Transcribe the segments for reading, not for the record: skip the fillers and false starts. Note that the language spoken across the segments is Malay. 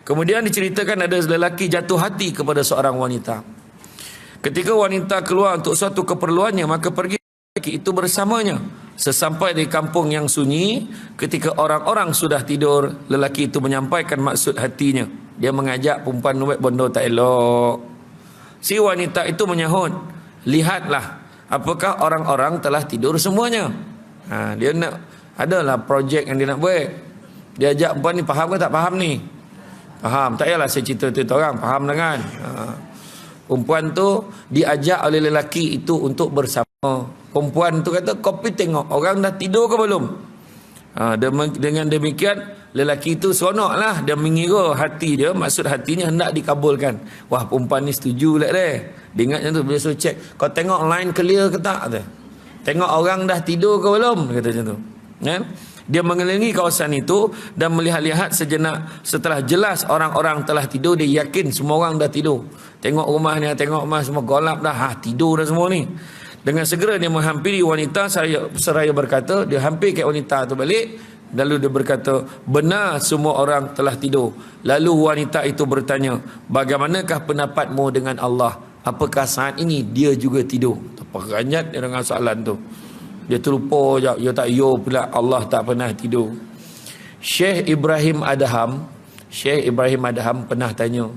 Kemudian diceritakan ada lelaki jatuh hati kepada seorang wanita. Ketika wanita keluar untuk suatu keperluannya, maka pergi lelaki itu bersamanya. Sesampai di kampung yang sunyi, ketika orang-orang sudah tidur, lelaki itu menyampaikan maksud hatinya. Dia mengajak perempuan buat benda tak elok. Si wanita itu menyahut, lihatlah apakah orang-orang telah tidur semuanya. Dia nak, adalah projek yang dia nak buat. Dia ajak perempuan ni, faham ke tak faham ni? Faham, tak payahlah saya cerita-cerita orang, faham dah kan? Perempuan tu diajak oleh lelaki itu untuk bersama. Perempuan tu kata, kau pergi tengok orang dah tidur ke belum? Dengan demikian lelaki itu seronoklah, dia mengira hati dia, maksud hatinya hendak dikabulkan. Wah, perempuan ni setuju lah dia. Dia ingat macam tu, dia suruh cek, kau tengok line clear ke tak? Tengok orang dah tidur ke belum? Kata macam tu. Dia mengelilingi kawasan itu dan melihat-lihat sejenak. Setelah jelas orang-orang telah tidur, dia yakin semua orang dah tidur. Tengok rumahnya, tengok rumah semua golap dah, tidur dah semua ni. Dengan segera dia menghampiri wanita seraya berkata, dia hampir ke wanita tu balik, lalu dia berkata, benar semua orang telah tidur. Lalu wanita itu bertanya, bagaimanakah pendapatmu dengan Allah? Apakah saat ini dia juga tidur? Terperanjat dia dengan soalan tu. Dia terlupa je, dia tak pula Allah tak pernah tidur. Syekh Ibrahim Adham pernah tanya,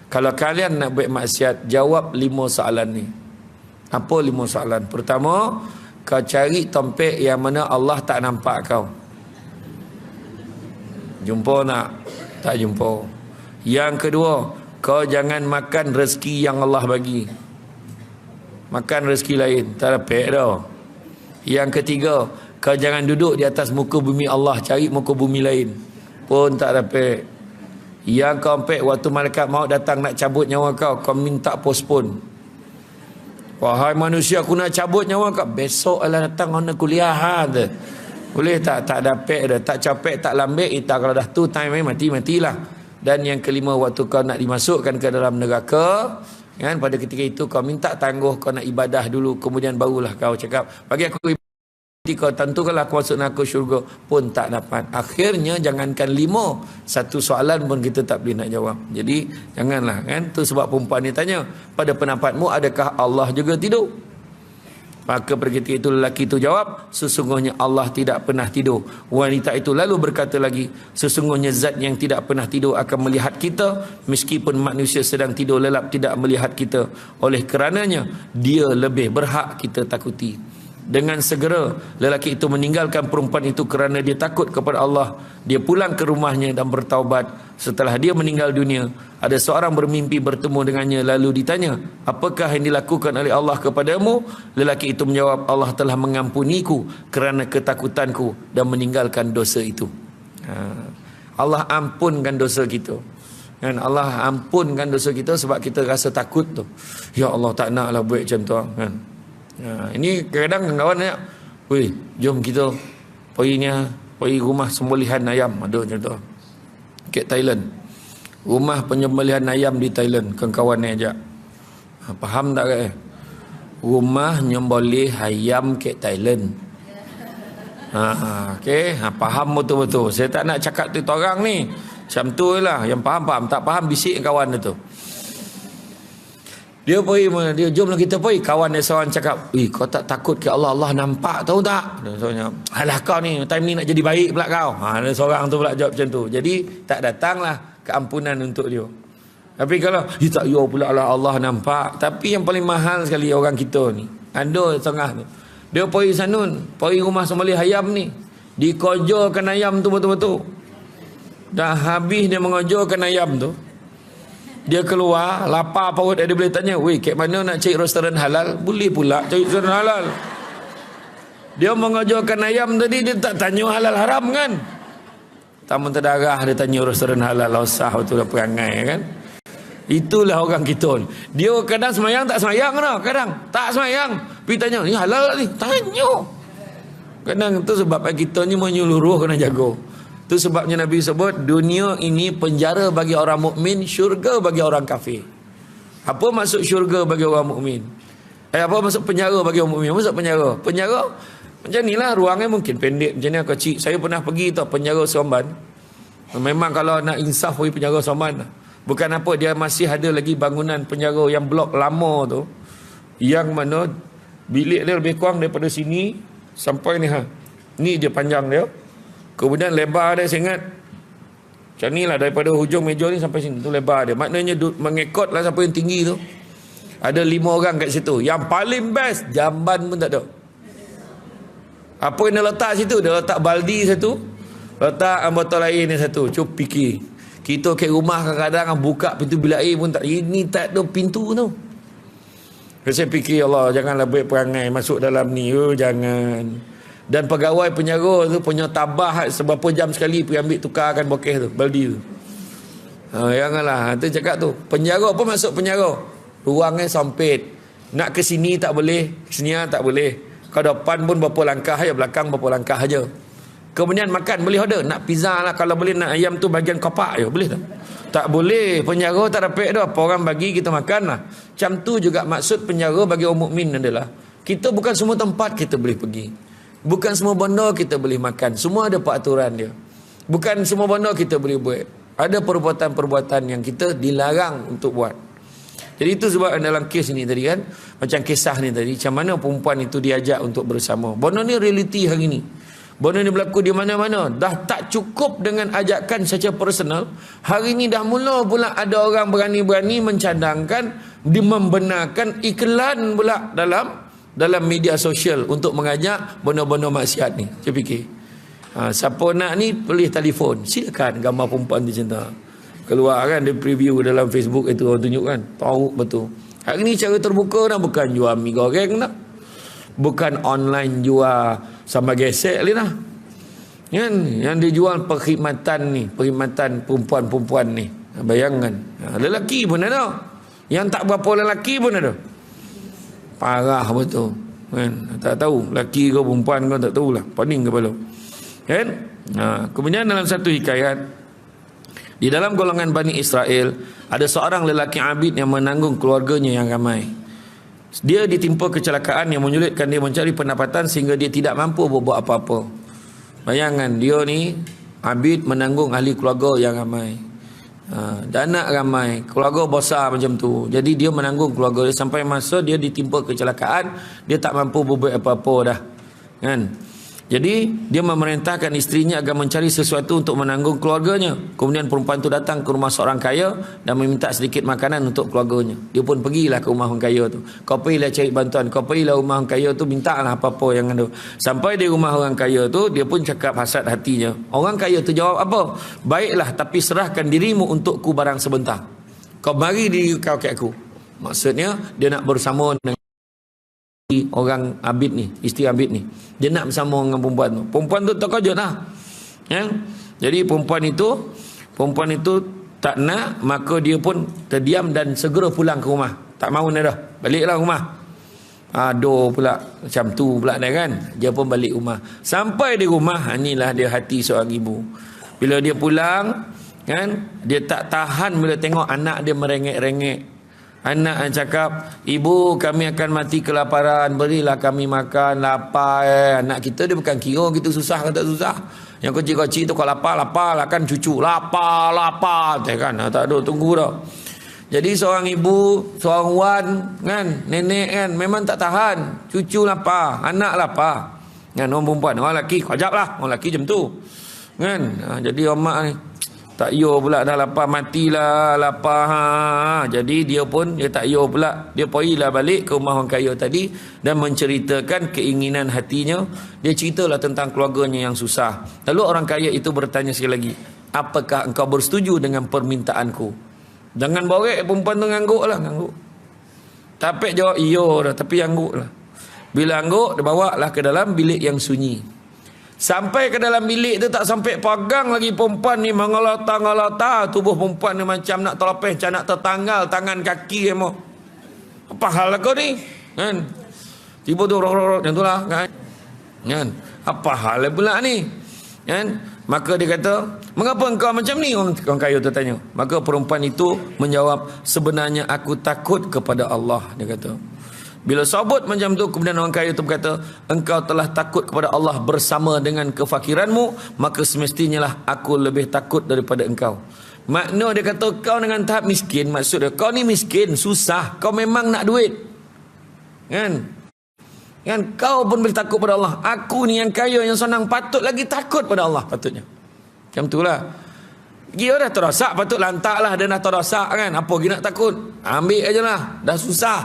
kalau kalian nak buat maksiat, jawab 5 soalan ni. Apa 5 soalan? Pertama, kau cari tempat yang mana Allah tak nampak kau. Jumpa tak? Tak jumpa. Yang kedua, kau jangan makan rezeki yang Allah bagi. Makan rezeki lain, tak dapat dah. Yang ketiga, kau jangan duduk di atas muka bumi Allah, cari muka bumi lain pun tak dapat. Yang keempat, waktu malaikat maut datang nak cabut nyawa kau, kau minta postpone. Wahai manusia, aku nak cabut nyawa kau, besok lah datang kau nak kuliah. Boleh tak? Tak dapat dah. Tak capek, tak lambik, kalau dah tu time matilah. Dan yang kelima, waktu kau nak dimasukkan ke dalam neraka, kan, pada ketika itu kau minta tangguh, kau nak ibadah dulu, kemudian barulah kau cakap, bagi aku ibadah, kau tentukanlah aku masuk neraka syurga, pun tak dapat. Akhirnya jangankan 5, 1 soalan pun kita tak boleh nak jawab. Jadi janganlah, kan. Tu sebab perempuan ni tanya, pada pendapatmu adakah Allah juga tidur? Maka pada ketika itu lelaki itu jawab, sesungguhnya Allah tidak pernah tidur. Wanita itu lalu berkata lagi, sesungguhnya zat yang tidak pernah tidur akan melihat kita, meskipun manusia sedang tidur lelap tidak melihat kita. Oleh kerananya, dia lebih berhak kita takuti. Dengan segera lelaki itu meninggalkan perempuan itu kerana dia takut kepada Allah. Dia pulang ke rumahnya dan bertaubat. Setelah dia meninggal dunia, ada seorang bermimpi bertemu dengannya, lalu ditanya, apakah yang dilakukan oleh Allah kepadamu? Lelaki itu menjawab, Allah telah mengampuniku kerana ketakutanku dan meninggalkan dosa itu. Allah ampunkan dosa kita, kan? Allah ampunkan dosa kita sebab kita rasa takut tu. Ya Allah, tak naklah buat macam tu, kan? Ini kadang-kadang kawan tanya, weh, jom kita pergi rumah sembelihan ayam, ada macam tu kat Thailand. Rumah penyembelihan ayam di Thailand, kawan ni ajak. Faham tak ke? Rumah nyembelih ayam kat Thailand. Okey, faham betul-betul. Saya tak nak cakap tu orang ni. Macam tu lah, yang faham, tak faham bisik kawan dia tu. Dia pergi, jomlah kita pergi. Kawan dia seorang cakap, kau tak takut ke Allah? Allah nampak, tahu tak? Dia seorang, alah kau ni, time ni nak jadi baik pula kau. Ada seorang tu pula jawab macam tu. Jadi tak datanglah keampunan untuk dia. Tapi kalau, tak pula lah Allah nampak. Tapi yang paling mahal sekali orang kita ni, ada tengah tu, dia pergi sanun, pergi rumah sembelih ayam ni, dikojokan ayam tu betul-betul. Dah habis dia mengojokan ayam tu, dia keluar, lapar perut dia boleh tanya, weh, kat mana nak cari restoran halal? Boleh pula cari restoran halal. Dia mengajarkan ayam tadi, dia tak tanya halal haram, kan? Tamu terdarah dia tanya restoran halal, usah betul dah perangai, kan? Itulah orang kita ni. Dia kadang semayang tak semayang dah, kadang tak semayang, pergi tanya, ni halal ni? Tanya. Kadang tu sebab kita ni menyeluruh kena jaga. Itu sebabnya Nabi sebut, dunia ini penjara bagi orang mukmin, syurga bagi orang kafir. Apa maksud syurga bagi orang mukmin? Apa maksud penjara bagi orang mukmin? Maksud penjara? Penjara macam inilah, ruangnya mungkin pendek, macam ni kecil. Saya pernah pergi penjara Seremban. Memang kalau nak insaf pergi penjara Saman. Bukan apa, dia masih ada lagi bangunan penjara yang blok lama tu, yang mana bilik dia lebih kurang daripada sini sampai ni ni je panjang dia. Kemudian lebar dia, saya ingat macam ni lah, daripada hujung meja ni sampai sini tu lebar dia. Maknanya mengikut lah siapa yang tinggi tu. Ada 5 orang kat situ. Yang paling best, jamban pun tak ada. Apa yang dia letak situ? Dia letak baldi satu, letak botol air ni satu. Cuba fikir, kita ke rumah kadang-kadang buka pintu bilik air pun tak, ini tak ada pintu tu. Saya fikir, Allah, janganlah baik perangai masuk dalam ni. Jangan. Dan pegawai penjara tu punya tabah seberapa jam sekali pergi ambil tukarkan bokeh tu, baldi tu. Janganlah. Tu cakap tu, penjara pun masuk penjara, ruangnya sempit. Nak ke sini tak boleh, ke sini tak boleh. Ke depan pun berapa langkah aja, belakang berapa langkah aja. Kemudian makan boleh order, nak pizza lah, kalau boleh nak ayam tu bagian kopak je, boleh tak? Tak boleh. Penjara tak dapat dah, apa orang bagi kita makan lah. Macam tu juga maksud penjara bagi orang mukmin adalah, kita bukan semua tempat kita boleh pergi, bukan semua benda kita boleh makan, semua ada peraturan dia. Bukan semua benda kita boleh buat, ada perbuatan-perbuatan yang kita dilarang untuk buat. Jadi itu sebab dalam kes ni tadi kan, macam kisah ni tadi, macam mana perempuan itu diajak untuk bersama. Benda ni realiti hari ni. Benda ni berlaku di mana-mana. Dah tak cukup dengan ajakan secara personal, hari ni dah mula pula ada orang berani-berani mencadangkan, membenarkan iklan pula dalam media sosial untuk mengajak benda-benda maksiat ni. Saya fikir, siapa nak ni boleh telefon, silakan gambar perempuan di cinta. Keluar kan, dia preview dalam Facebook itu, orang tunjuk kan, tahu betul. Hari ni cara terbuka dah, bukan jual mi goreng dah, bukan online jual sama gesek ni dah kan, yang dijual perkhidmatan ni, perkhidmatan perempuan-perempuan ni. Bayangkan, lelaki pun ada, yang tak berapa lelaki pun ada. Parah betul kan, tak tahu lelaki ke perempuan kau tak tahulah, pening kepala kan. Kemudian dalam satu hikayat, di dalam golongan Bani Israel ada seorang lelaki abid yang menanggung keluarganya yang ramai. Dia ditimpa kecelakaan yang menyulitkan dia mencari pendapatan sehingga dia tidak mampu berbuat apa-apa. Bayangkan, dia ni abid menanggung ahli keluarga yang ramai, dan anak ramai, keluarga besar macam tu. Jadi dia menanggung keluarga dia sampai masa dia ditimpa kecelakaan, dia tak mampu berbuat apa-apa dah kan. Jadi dia memerintahkan isterinya agar mencari sesuatu untuk menanggung keluarganya. Kemudian perempuan itu datang ke rumah seorang kaya dan meminta sedikit makanan untuk keluarganya. Dia pun pergilah ke rumah orang kaya tu. Kau pergilah cari bantuan, kau pergilah rumah orang kaya tu, mintalah apa-apa yang ada. Sampai di rumah orang kaya tu, dia pun cakap hasad hatinya. Orang kaya tu jawab apa? Baiklah, tapi serahkan dirimu untukku barang sebentar. Kau mari diri kau ke aku. Maksudnya dia nak bersama dengan orang abid ni, isteri abid ni. Dia nak bersama dengan perempuan tu. Perempuan tu terkejut lah ya? Jadi perempuan itu tak nak, maka dia pun terdiam dan segera pulang ke rumah. Tak mahu dah, baliklah rumah. Aduh pula macam tu pula dah kan. Dia pun balik rumah. Sampai di rumah, inilah dia hati seorang ibu. Bila dia pulang kan, dia tak tahan bila tengok anak dia merengek-rengek. Anak yang cakap, ibu kami akan mati kelaparan, berilah kami makan, lapar. Anak kita dia bukan kira kita susah ke tak susah. Yang kecil-kecil tu kalau lapar lah kan, cucu lapar kan, tak ada tunggu dah. Jadi seorang ibu, seorang wan kan, nenek kan, memang tak tahan. Cucu lapar, anak lapar kan. Orang perempuan, orang lelaki kejap lah, orang lelaki macam tu kan. Jadi orang mak ni tak yo pula, dah lapar matilah lapar. Jadi dia tak yo pula. Dia pergilah balik ke rumah orang kaya tadi dan menceritakan keinginan hatinya. Dia ceritalah tentang keluarganya yang susah. Lalu orang kaya itu bertanya sekali lagi, apakah engkau bersetuju dengan permintaanku? Jangan borek perempuan tu, ngangguk lah, ngangguk. Tapi jawab iyo dah, tapi angguk lah. Bila angguk, dia bawa lah ke dalam bilik yang sunyi. Sampai ke dalam bilik tu tak sampai pegang lagi perempuan ni, mengelata-ngelata. Tubuh perempuan ni macam nak terlepeh, macam nak tertanggal tangan kaki emo. Apa hal kau ni? Kan? Tiba tu roh-roh macam itulah kan. Kan? Apa hal pula ni? Kan? Maka dia kata, mengapa engkau macam ni? Orang kaya tu tanya. Maka perempuan itu menjawab, sebenarnya aku takut kepada Allah, dia kata. Bila sabut macam tu, kemudian orang kaya itu berkata, engkau telah takut kepada Allah bersama dengan kefakiranmu, maka semestinya lah aku lebih takut daripada engkau. Makna dia kata kau dengan tahap miskin, maksud dia kau ni miskin, susah, kau memang nak duit. Kan? Kan kau pun boleh takut pada Allah. Aku ni yang kaya, yang senang, patut lagi takut pada Allah patutnya. Macam itulah. Dia dah terasak, patut lantak lah, dia dah terasak kan. Apa lagi nak takut? Ambil aja lah, dah susah.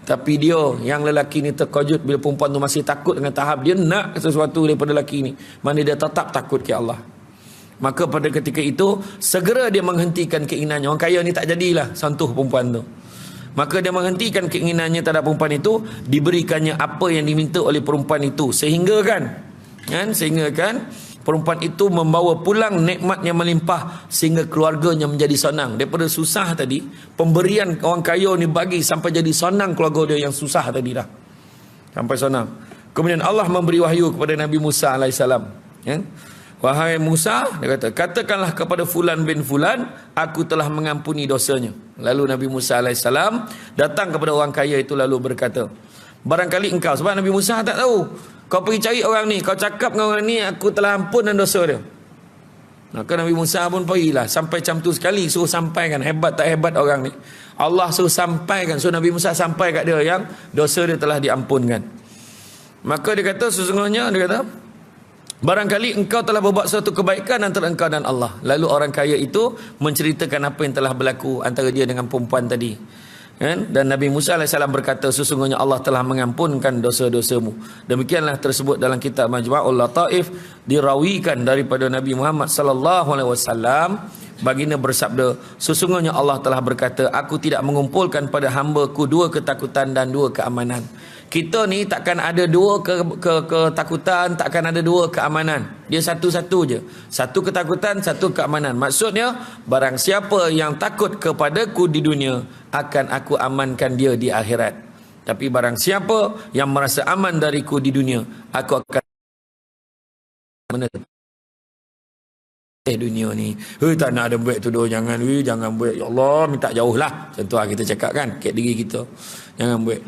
Tapi dia, yang lelaki ni terkejut bila perempuan tu masih takut dengan tahap dia nak sesuatu daripada lelaki ni. Mana dia tetap takut ke Allah. Maka pada ketika itu, segera dia menghentikan keinginannya. Orang kaya ni tak jadilah sentuh perempuan tu. Maka dia menghentikan keinginannya terhadap perempuan itu, diberikannya apa yang diminta oleh perempuan itu. Sehingga kan perempuan itu membawa pulang nikmat yang melimpah sehingga keluarganya menjadi senang. Daripada susah tadi, pemberian orang kaya ni bagi sampai jadi senang keluarga dia yang susah tadi dah. Sampai senang. Kemudian Allah memberi wahyu kepada Nabi Musa AS. Ya? Wahai Musa, dia kata, katakanlah kepada fulan bin fulan, aku telah mengampuni dosanya. Lalu Nabi Musa AS datang kepada orang kaya itu lalu berkata, barangkali engkau, sebab Nabi Musa tak tahu, kau pergi cari orang ni, kau cakap dengan orang ni, aku telah ampun dan dosa dia. Maka Nabi Musa pun pergilah, sampai macam tu sekali, suruh sampaikan, hebat tak hebat orang ni. Allah suruh sampaikan, suruh Nabi Musa sampai kat dia yang dosa dia telah diampunkan. Maka dia kata, sesungguhnya, dia kata, barangkali engkau telah berbuat suatu kebaikan antara engkau dan Allah. Lalu orang kaya itu menceritakan apa yang telah berlaku antara dia dengan perempuan tadi. Kan? Dan Nabi Musa AS berkata, sesungguhnya Allah telah mengampunkan dosa-dosamu. Demikianlah tersebut dalam kitab Majma'ul Lataif, dirawikan daripada Nabi Muhammad SAW. Baginda bersabda, sesungguhnya Allah telah berkata, aku tidak mengumpulkan pada hamba-Ku dua ketakutan dan dua keamanan. Kita ni takkan ada dua ketakutan, takkan ada dua keamanan. Dia satu-satu je. Satu ketakutan, satu keamanan. Maksudnya, barang siapa yang takut kepadaku di dunia, akan aku amankan dia di akhirat. Tapi barang siapa yang merasa aman dariku di dunia, aku akan dunia ni. Tak nak ada buat tu doh, jangan buat. Ya Allah, minta jauh lah. Contoh kita cakap kan, kat diri kita. Jangan buat.